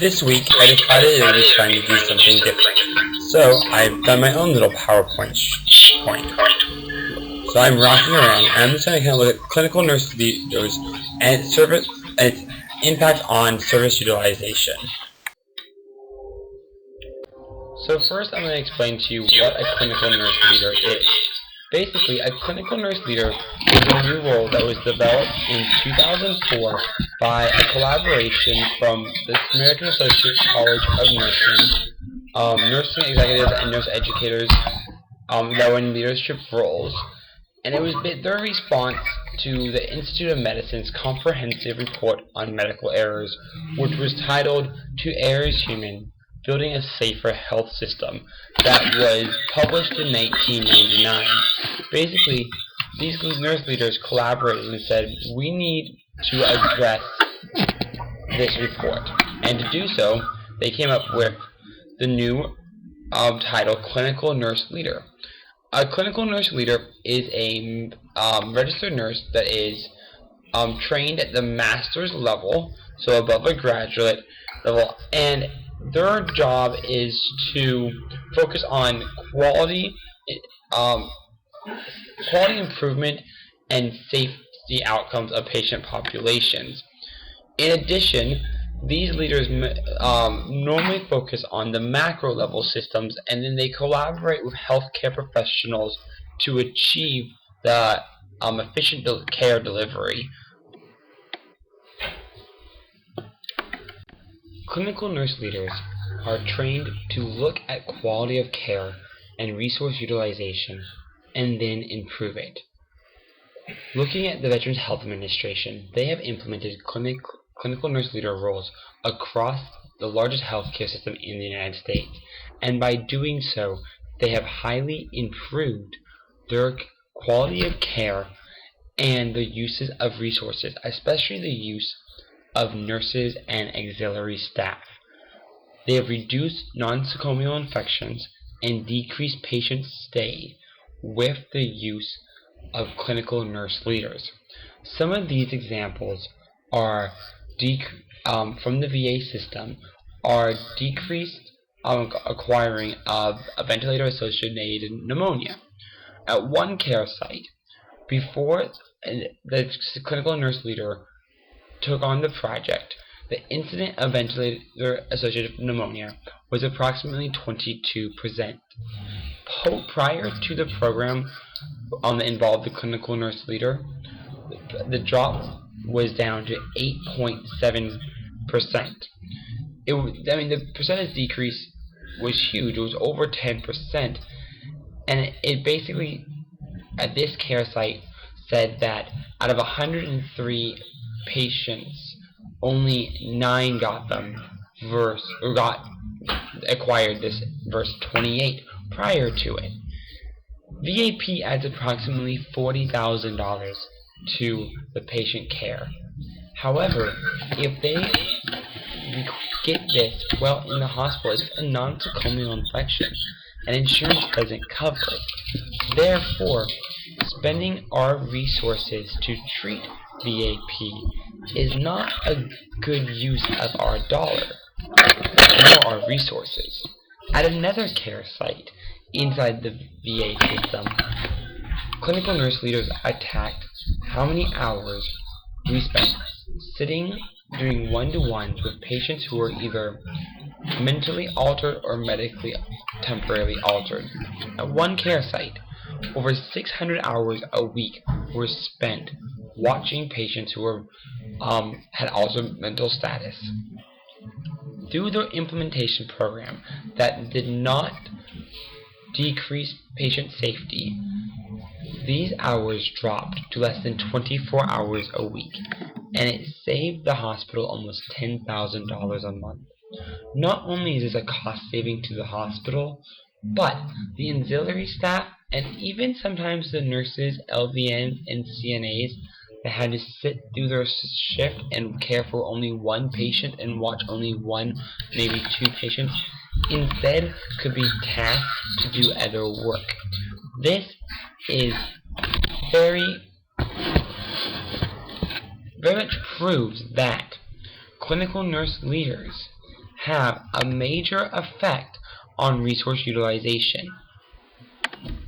This week, I decided it was time to do something different. So, I've done my own little PowerPoint point. So I'm rocking around, and I'm just going to kind of look at clinical nurse leaders and its impact on service utilization. So first, I'm going to explain to you what a clinical nurse leader is. Basically, a clinical nurse leader is a new role that was developed in 2004 by a collaboration from the American Associate College of Nursing, nursing executives and nurse educators that were in leadership roles. And it was their response to the Institute of Medicine's comprehensive report on medical errors, which was titled To Err is Human, Building a Safer Health System, that was published in 1999. Basically, these nurse leaders collaborated and said, we need to address this report. And to do so, they came up with the new title, Clinical Nurse Leader. A clinical nurse leader is a registered nurse that is trained at the master's level, so above a graduate level, and their job is to focus on quality improvement and safety outcomes of patient populations. In addition, these leaders normally focus on the macro level systems, and then they collaborate with healthcare professionals to achieve the efficient care delivery. Clinical nurse leaders are trained to look at quality of care and resource utilization and then improve it. Looking at the Veterans Health Administration, they have implemented clinical nurse leader roles across the largest healthcare system in the United States, and by doing so, they have highly improved their quality of care and the uses of resources, especially the use of nurses and auxiliary staff. They have reduced nosocomial infections and decreased patient stay with the use of clinical nurse leaders. Some of these examples are from the VA system are decreased acquiring of a ventilator-associated pneumonia. At one care site, before the clinical nurse leader took on the project, the incidence of ventilator-associated pneumonia was approximately 22%. Prior to the program that involved the clinical nurse leader, the drop was down to 8.7%. The percentage decrease was huge. It was over 10%, and it basically, at this care site, said that out of 103 patients, only 9 got them, acquired this versus 28 prior to it. VAP adds approximately $40,000 to the patient care. However, if they get this well in the hospital, it's a nosocomial infection, and insurance doesn't cover it. Therefore, spending our resources to treat VAP is not a good use of our dollar nor our resources. At another care site inside the VA system, clinical nurse leaders attacked how many hours we spent sitting doing one-to-ones with patients who were either mentally altered or medically temporarily altered. At one care site, over 600 hours a week were spent watching patients who had altered mental status. Through their implementation program that did not decrease patient safety, these hours dropped to less than 24 hours a week, and it saved the hospital almost $10,000 a month. Not only is this a cost saving to the hospital, but the auxiliary staff and even sometimes the nurses, LVNs, and CNAs that had to sit through their shift and care for only one patient and watch only one, maybe two patients, instead could be tasked to do other work. This is very much proves that clinical nurse leaders have a major effect on resource utilization.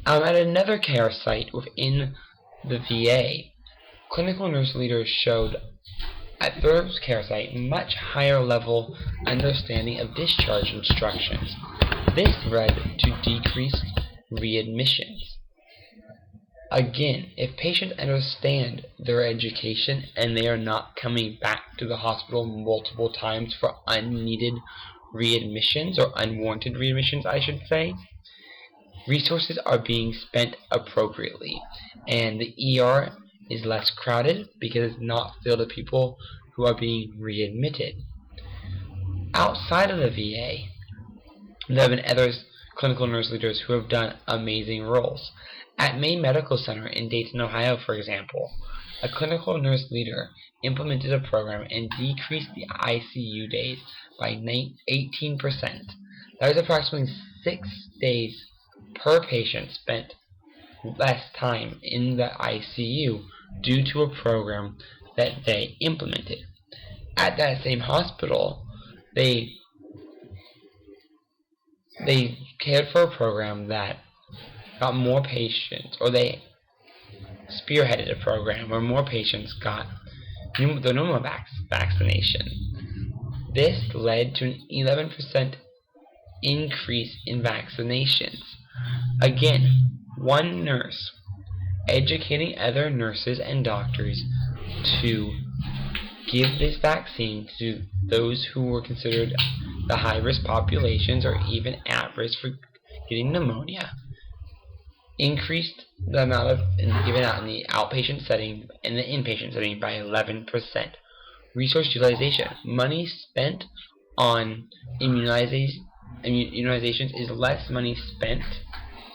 At another care site within the VA, clinical nurse leaders showed at their care site much higher level understanding of discharge instructions. This led to decreased readmissions. Again, if patients understand their education and they are not coming back to the hospital multiple times for unneeded readmissions, or unwarranted readmissions I should say, resources are being spent appropriately, and the ER is less crowded because it's not filled with people who are being readmitted. Outside of the VA, there have been other clinical nurse leaders who have done amazing roles. At Maine Medical Center in Dayton, Ohio, for example, a clinical nurse leader implemented a program and decreased the ICU days by 18%. That was approximately 6 days per patient spent less time in the ICU due to a program that they implemented. At that same hospital, they cared for a program that got more patients, or they spearheaded a program where more patients got the pneumovax vaccination. This led to an 11% increase in vaccinations. Again, one nurse educating other nurses and doctors to give this vaccine to those who were considered the high-risk populations or even at risk for getting pneumonia, increased the amount of given out in the outpatient setting and the inpatient setting by 11%. Resource utilization. Money spent on immunizations is less money spent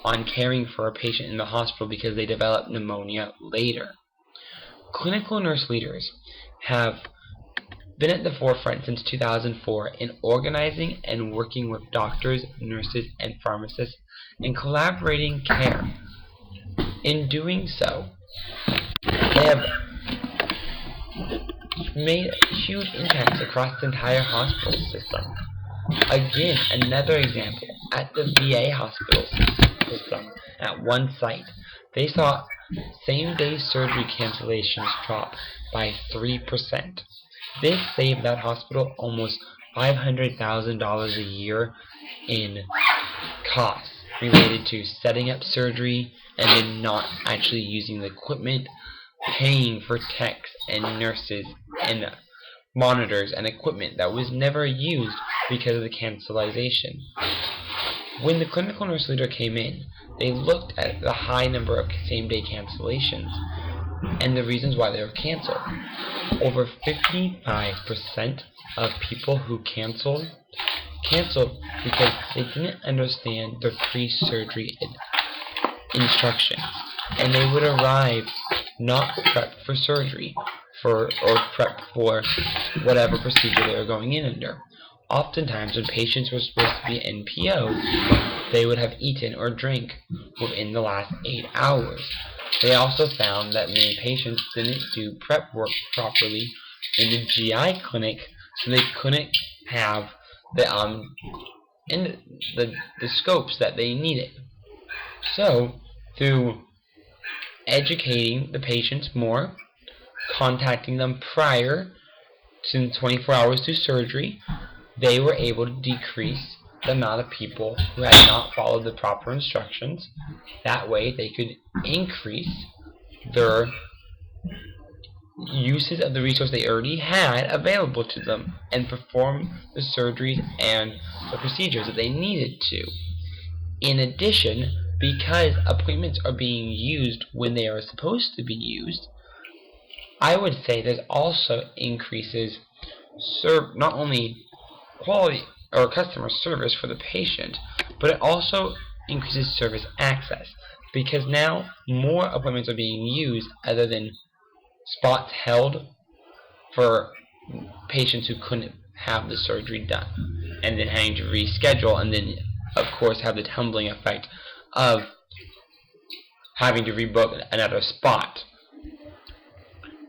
on caring for a patient in the hospital because they develop pneumonia later. Clinical nurse leaders have been at the forefront since 2004 in organizing and working with doctors, nurses, and pharmacists in collaborating care. In doing so, they have made huge impacts across the entire hospital system. Again, another example, at the VA hospital system, at one site, they saw same-day surgery cancellations drop by 3%. This saved that hospital almost $500,000 a year in costs related to setting up surgery and then not actually using the equipment, paying for techs and nurses and monitors and equipment that was never used because of the cancellation. When the clinical nurse leader came in, they looked at the high number of same-day cancellations and the reasons why they were canceled. Over 55% of people who canceled because they didn't understand their pre-surgery instructions, and they would arrive not prepped for surgery or prepped for whatever procedure they were going in under. Oftentimes, when patients were supposed to be NPO, they would have eaten or drank within the last 8 hours. They also found that many patients didn't do prep work properly in the GI clinic, so they couldn't have the scopes that they needed. So, through educating the patients more, contacting them prior to 24 hours to surgery, they were able to decrease the amount of people who had not followed the proper instructions. That way they could increase their uses of the resource they already had available to them and perform the surgeries and the procedures that they needed to. In addition, because appointments are being used when they are supposed to be used, I would say there's also increases not only quality or customer service for the patient, but it also increases service access, because now more appointments are being used other than spots held for patients who couldn't have the surgery done, and then having to reschedule, and then of course have the tumbling effect of having to rebook another spot.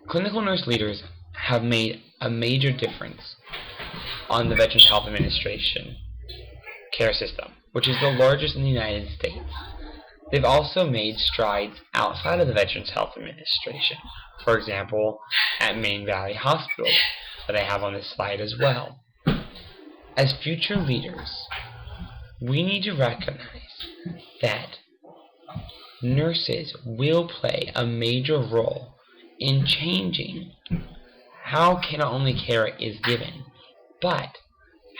Clinical nurse leaders have made a major difference on the Veterans Health Administration care system, which is the largest in the United States. They've also made strides outside of the Veterans Health Administration, for example, at Main Valley Hospital, that I have on this slide as well. As future leaders, we need to recognize that nurses will play a major role in changing how not only care is given, but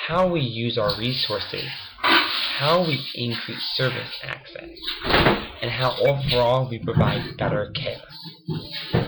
how we use our resources, how we increase service access, and how overall we provide better care.